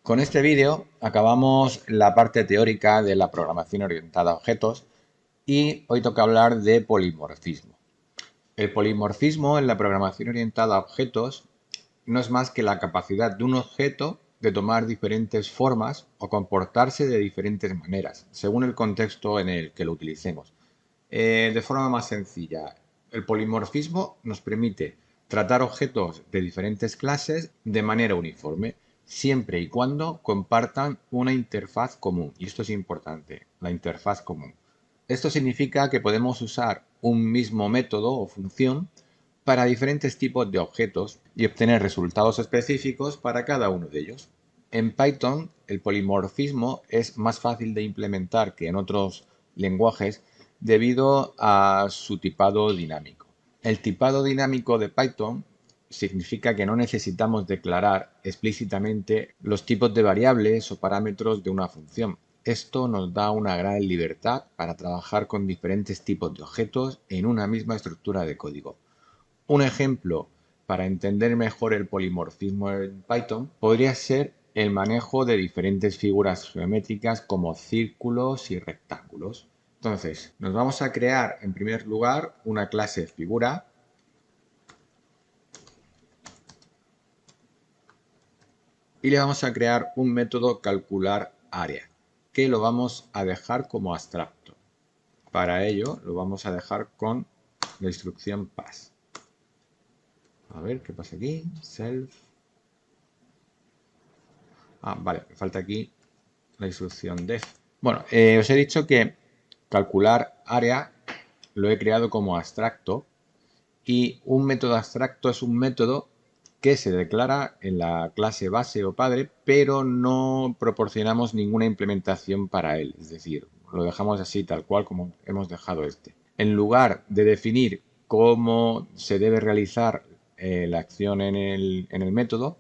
Con este vídeo acabamos la parte teórica de la programación orientada a objetos y hoy toca hablar de polimorfismo. El polimorfismo en la programación orientada a objetos no es más que la capacidad de un objeto de tomar diferentes formas o comportarse de diferentes maneras, según el contexto en el que lo utilicemos. De forma más sencilla, el polimorfismo nos permite tratar objetos de diferentes clases de manera uniforme, siempre y cuando compartan una interfaz común. Y esto es importante, la interfaz común. Esto significa que podemos usar un mismo método o función para diferentes tipos de objetos y obtener resultados específicos para cada uno de ellos. En Python, el polimorfismo es más fácil de implementar que en otros lenguajes debido a su tipado dinámico. El tipado dinámico de Python significa que no necesitamos declarar explícitamente los tipos de variables o parámetros de una función. Esto nos da una gran libertad para trabajar con diferentes tipos de objetos en una misma estructura de código. Un ejemplo para entender mejor el polimorfismo en Python podría ser el manejo de diferentes figuras geométricas como círculos y rectángulos. Entonces, nos vamos a crear en primer lugar una clase figura y le vamos a crear un método calcular área que lo vamos a dejar como abstracto. Para ello lo vamos a dejar con la instrucción pass. A ver qué pasa aquí. Self. Vale, me falta aquí la instrucción def. Bueno, os he dicho que calcular área lo he creado como abstracto y un método abstracto es un método que se declara en la clase base o padre, pero no proporcionamos ninguna implementación para él. Es decir, lo dejamos así tal cual como hemos dejado este. En lugar de definir cómo se debe realizar la acción en el método,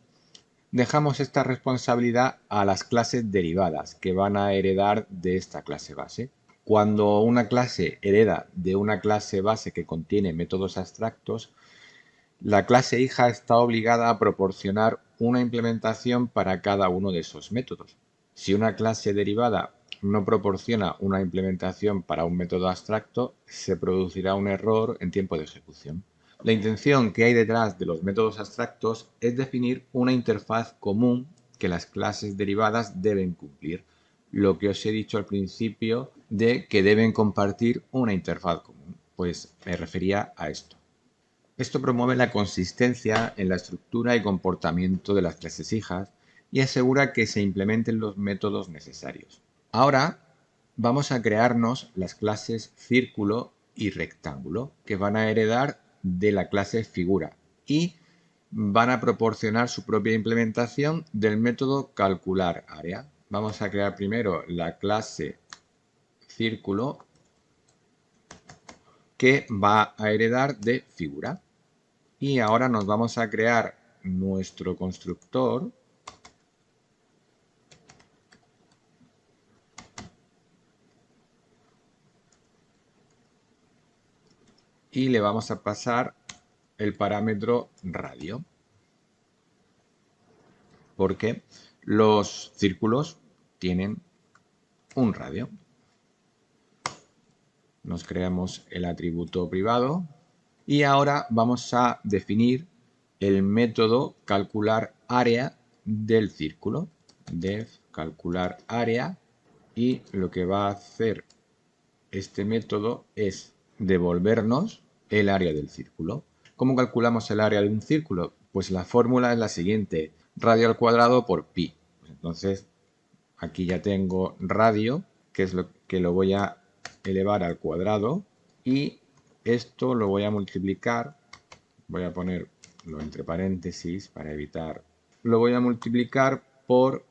dejamos esta responsabilidad a las clases derivadas que van a heredar de esta clase base. Cuando una clase hereda de una clase base que contiene métodos abstractos, la clase hija está obligada a proporcionar una implementación para cada uno de esos métodos. Si una clase derivada no proporciona una implementación para un método abstracto, se producirá un error en tiempo de ejecución. La intención que hay detrás de los métodos abstractos es definir una interfaz común que las clases derivadas deben cumplir. Lo que os he dicho al principio de que deben compartir una interfaz común, pues me refería a esto. Esto promueve la consistencia en la estructura y comportamiento de las clases hijas y asegura que se implementen los métodos necesarios. Ahora vamos a crearnos las clases círculo y rectángulo que van a heredar de la clase figura y van a proporcionar su propia implementación del método calcular área. Vamos a crear primero la clase círculo que va a heredar de figura. Y ahora nos vamos a crear nuestro constructor y le vamos a pasar el parámetro radio, porque los círculos tienen un radio. Nos creamos el atributo privado y ahora vamos a definir el método calcular área del círculo. Def calcular área, y lo que va a hacer este método es devolvernos el área del círculo. ¿Cómo calculamos el área de un círculo? Pues la fórmula es la siguiente: radio al cuadrado por pi. Pues entonces aquí ya tengo radio, que es lo que lo voy a elevar al cuadrado, y esto lo voy a multiplicar, voy a ponerlo entre paréntesis para evitar, lo voy a multiplicar por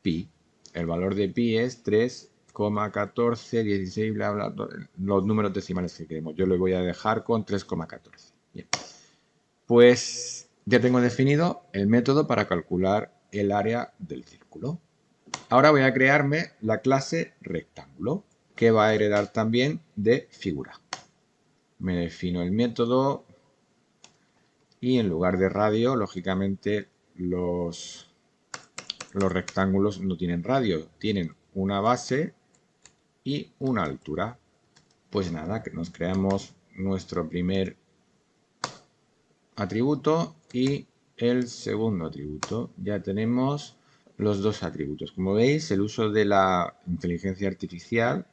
pi. El valor de pi es 3,14, 16, bla, bla, los números decimales que queremos. Yo lo voy a dejar con 3,14. Bien. Pues ya tengo definido el método para calcular el área del círculo. Ahora voy a crearme la clase rectángulo, que va a heredar también de figura. Me defino el método y en lugar de radio, lógicamente, los los rectángulos no tienen radio, tienen una base y una altura. Pues nada, que nos creamos nuestro primer atributo y el segundo atributo. Ya tenemos los dos atributos. Como veis, el uso de la inteligencia artificial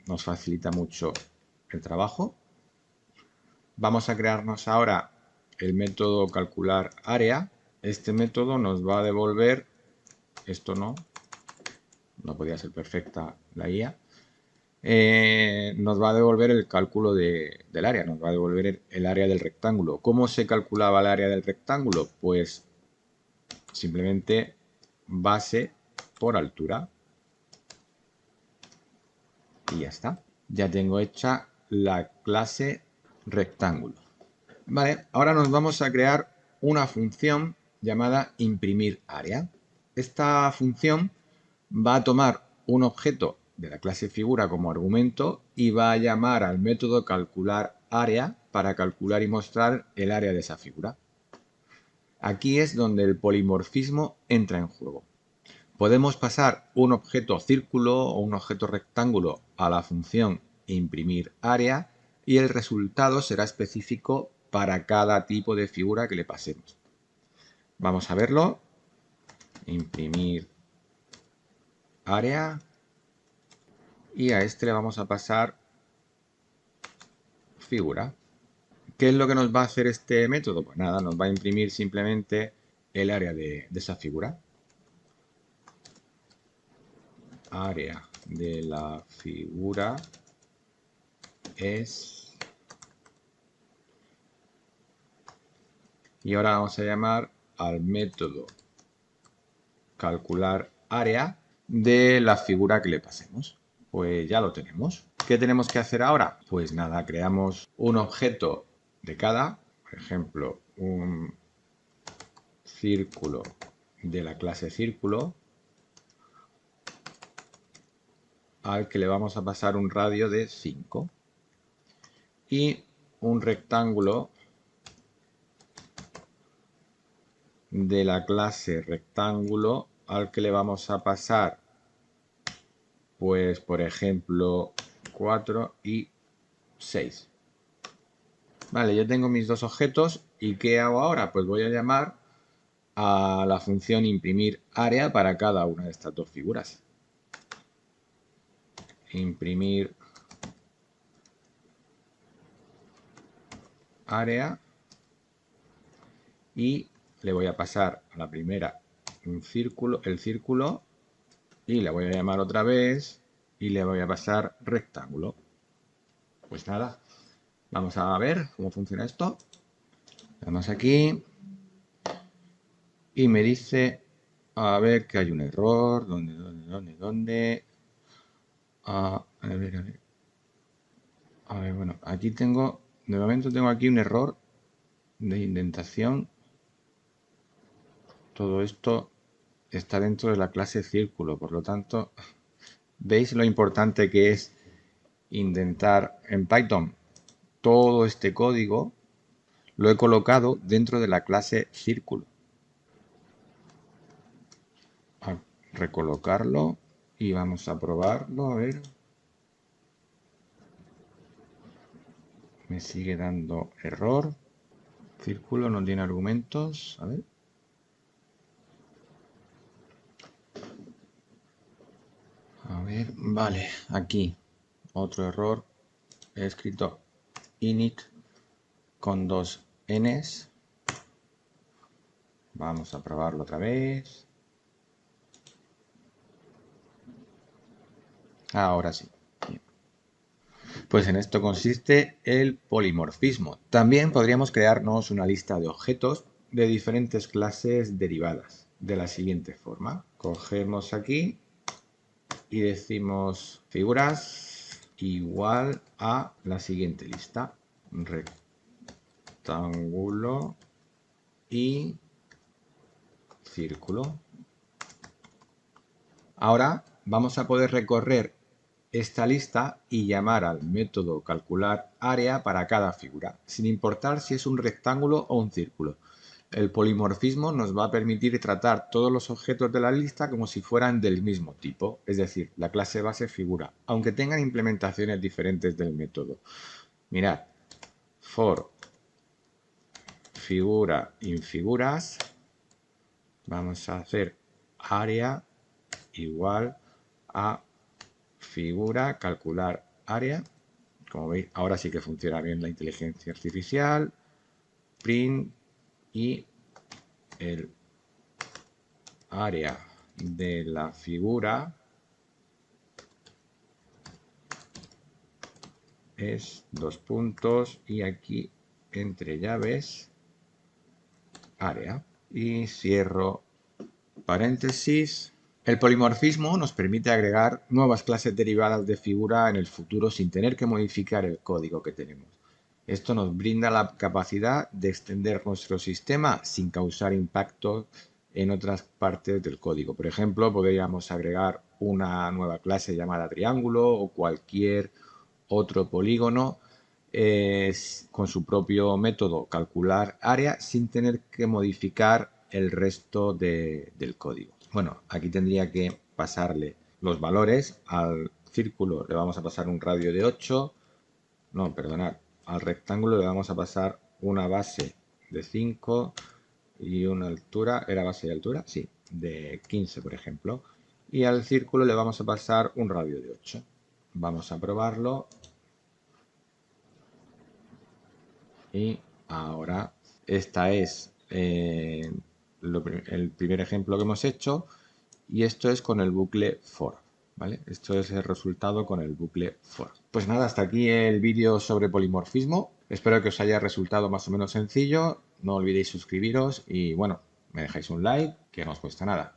nos facilita mucho el trabajo. Vamos a crearnos ahora el método calcular área. Este método nos va a devolver, esto no podía ser perfecta la IA, nos va a devolver el cálculo del área, nos va a devolver el área del rectángulo. ¿Cómo se calculaba el área del rectángulo? Pues simplemente base por altura. Y ya está. Ya tengo hecha la clase rectángulo. Vale, ahora nos vamos a crear una función llamada imprimir área. Esta función va a tomar un objeto de la clase figura como argumento y va a llamar al método calcular área para calcular y mostrar el área de esa figura. Aquí es donde el polimorfismo entra en juego. Podemos pasar un objeto círculo o un objeto rectángulo a la función imprimir área y el resultado será específico para cada tipo de figura que le pasemos. Vamos a verlo. Imprimir área. Y a este le vamos a pasar figura. ¿Qué es lo que nos va a hacer este método? Pues nada, nos va a imprimir simplemente el área de esa figura. Área de la figura es... Y ahora vamos a llamar al método calcular área de la figura que le pasemos. Pues ya lo tenemos. ¿Qué tenemos que hacer ahora? Pues nada, creamos un objeto de cada, por ejemplo, un círculo de la clase círculo al que le vamos a pasar un radio de 5 y un rectángulo de la clase rectángulo al que le vamos a pasar, pues por ejemplo 4 y 6. Vale, yo tengo mis dos objetos y ¿qué hago ahora? Pues voy a llamar a la función imprimir área para cada una de estas dos figuras. Imprimir área y le voy a pasar a la primera un círculo, el círculo, y le voy a llamar otra vez y le voy a pasar rectángulo. Pues nada, vamos a ver cómo funciona esto. Vamos aquí y me dice, a ver, que hay un error. ¿Dónde? A ver. A ver, bueno, aquí tengo, de momento tengo aquí un error de indentación. Todo esto está dentro de la clase círculo, por lo tanto, ¿veis lo importante que es indentar en Python? Todo este código lo he colocado dentro de la clase círculo. A recolocarlo y vamos a probarlo, a ver. Me sigue dando error. Círculo no tiene argumentos, a ver. A ver, vale, aquí otro error. He escrito init con dos n's. Vamos a probarlo otra vez. Ahora sí. Bien. Pues en esto consiste el polimorfismo. También podríamos crearnos una lista de objetos de diferentes clases derivadas de la siguiente forma. Cogemos aquí y decimos figuras igual a la siguiente lista. Rectángulo y círculo. Ahora vamos a poder recorrer esta lista y llamar al método calcular área para cada figura, sin importar si es un rectángulo o un círculo. El polimorfismo nos va a permitir tratar todos los objetos de la lista como si fueran del mismo tipo, es decir, la clase base figura, aunque tengan implementaciones diferentes del método. Mirad, for figura infiguras, vamos a hacer área igual a figura, calcular área. Como veis, ahora sí que funciona bien la inteligencia artificial, print y el área de la figura es 2 puntos y aquí entre llaves área y cierro paréntesis. El polimorfismo nos permite agregar nuevas clases derivadas de figura en el futuro sin tener que modificar el código que tenemos. Esto nos brinda la capacidad de extender nuestro sistema sin causar impacto en otras partes del código. Por ejemplo, podríamos agregar una nueva clase llamada triángulo o cualquier otro polígono con su propio método calcular área sin tener que modificar el resto del código. Bueno, aquí tendría que pasarle los valores. Al círculo le vamos a pasar un radio de 8. No, perdonad. Al rectángulo le vamos a pasar una base de 5 y una altura. ¿Era base de altura? Sí, de 15, por ejemplo. Y al círculo le vamos a pasar un radio de 8. Vamos a probarlo. Y ahora, esta es el primer ejemplo que hemos hecho y esto es con el bucle for, ¿vale? Esto es el resultado con el bucle for. Pues nada, hasta aquí el vídeo sobre polimorfismo. Espero que os haya resultado más o menos sencillo. No olvidéis suscribiros y bueno, me dejáis un like, que no os cuesta nada.